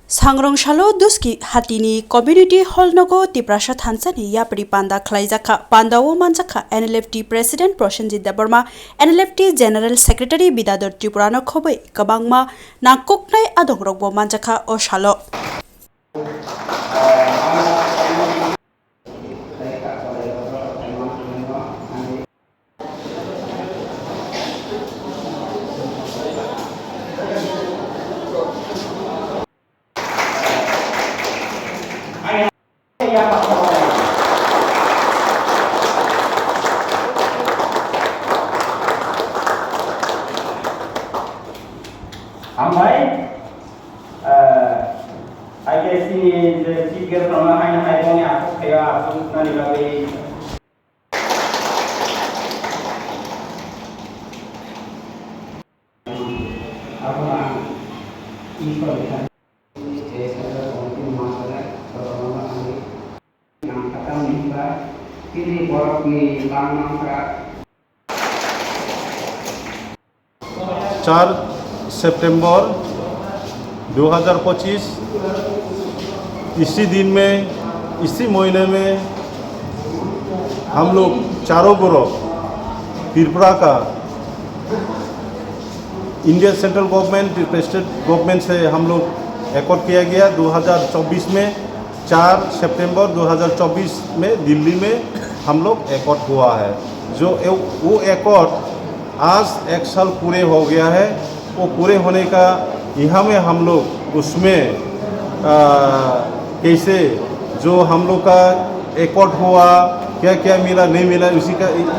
Sangrong duski hatini community hall nogo tiprasha thansani yapri panda khlaijaka panda wo manjaka NLFT President Prosenjit Deborma NLFT General Secretary Bidador Tripurano khobai kabangma nakoknai adongrokbo manjaka o shalo Ambai, I guess the figure from a high only after they are running away. Ini borok ni bang 4 सितंबर 2025 इसी दिन में इसी महीने में हम लोग चारों group Tripura का Indian central government state government से हम लोग एकॉर्ड किया गया 2024 में 4 सितंबर 2024 में दिल्ली में हम लोग एकॉर्ड हुआ है। जो वो एकॉर्ड आज 1 साल पूरे हो गया है। वो पूरे होने का यहाँ में हम लोग उसमें कैसे जो हम लोग का एकॉर्ड हुआ क्या क्या मिला नहीं मिला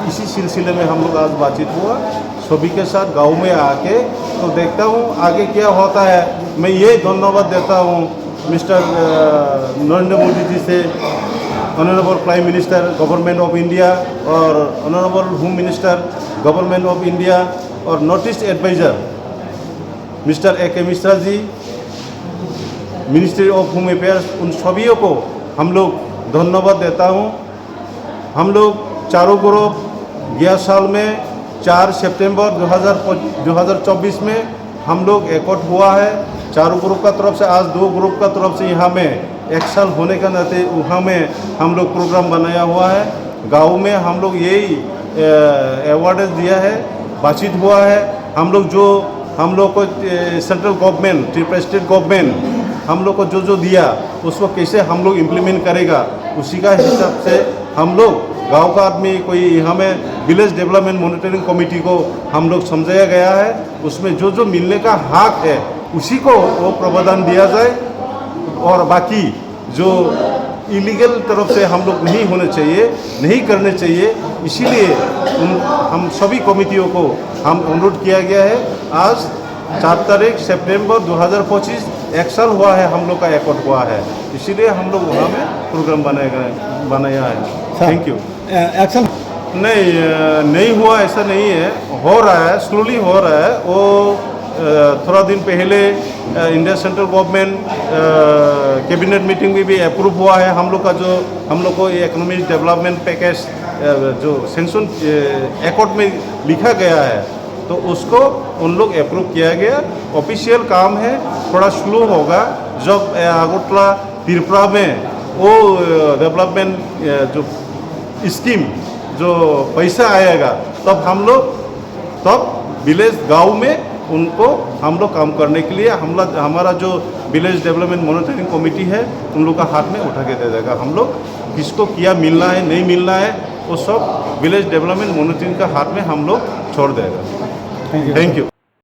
इसी सिलसिले में हम लोग आज बातचीत हुआ सभी के साथ गांव में आके। तो देखता हूँ आगे क्या होता है। मैं ये धन्यवाद देता हूँ मिस्टर नरेंद्र मोदी जी से, honourable prime minister government of India और honourable home minister government of India और north east adviser mister A.K. Mishra ji, ministry of home affairs, उन सभी को हम लोग धन्यवाद देता हूँ। हम लोग चारों ग्रुप 11 साल में 4 सितंबर 2024 में हम लोग एकॉर्ड हुआ है। चारों ग्रुप का तरफ से आज 2 ग्रुप का तरफ से यहाँ में 1 साल होने का नाते वहाँ में हम लोग प्रोग्राम बनाया हुआ है। गाँव में हम लोग यही अवार्ड दिया है, बातचीत हुआ है। हम लोग को central government Tripura state government हम लोग को जो दिया उसको कैसे हम लोग इम्प्लीमेंट करेगा उसी का हिसाब से हम लोग गांव का आदमी कोई यहाँ में विलेज डेवलपमेंट मॉनिटरिंग कमेटी को हम लोग समझाया गया है। उसमें जो मिलने का हक है उसी को वो प्रावधान दिया जाए और बाकी जो इलीगल तरफ से हम लोग नहीं होने चाहिए, नहीं करने चाहिए। इसीलिए हम सभी कमिटियों को हम अनुरोध किया गया है। आज 4 तारीख सितंबर 2025 1 साल हुआ है हम लोग का एकॉर्ड हुआ है। इसीलिए हम लोग वहाँ में प्रोग्राम बनाया है। Thank you. एक्शन नहीं हुआ ऐसा नहीं है, हो रहा है, स्लोली हो रहा है। वो थोड़ा दिन पहले India central government cabinet meeting में भी अप्रूव हुआ है। हम लोग को ये इकोनॉमिक डेवलपमेंट पैकेज जो सेंक्शन एकॉर्ड में लिखा गया है तो उसको उन लोग अप्रूव किया गया। ऑफिशियल काम है, थोड़ा स्लो होगा। जब अगरतला त्रिपुरा में वो डेवलपमेंट जो स्कीम जो पैसा आएगा तब विलेज गांव में उनको हम लोग काम करने के लिए हमारा जो विलेज डेवलपमेंट मॉनिटरिंग कमेटी है उन लोग का हाथ में उठा के दे देगा। हम लोग किसको क्या मिलना है नहीं मिलना है वो सब विलेज डेवलपमेंट मॉनिटरिंग का हाथ में हम लोग छोड़ देगा। Thank you.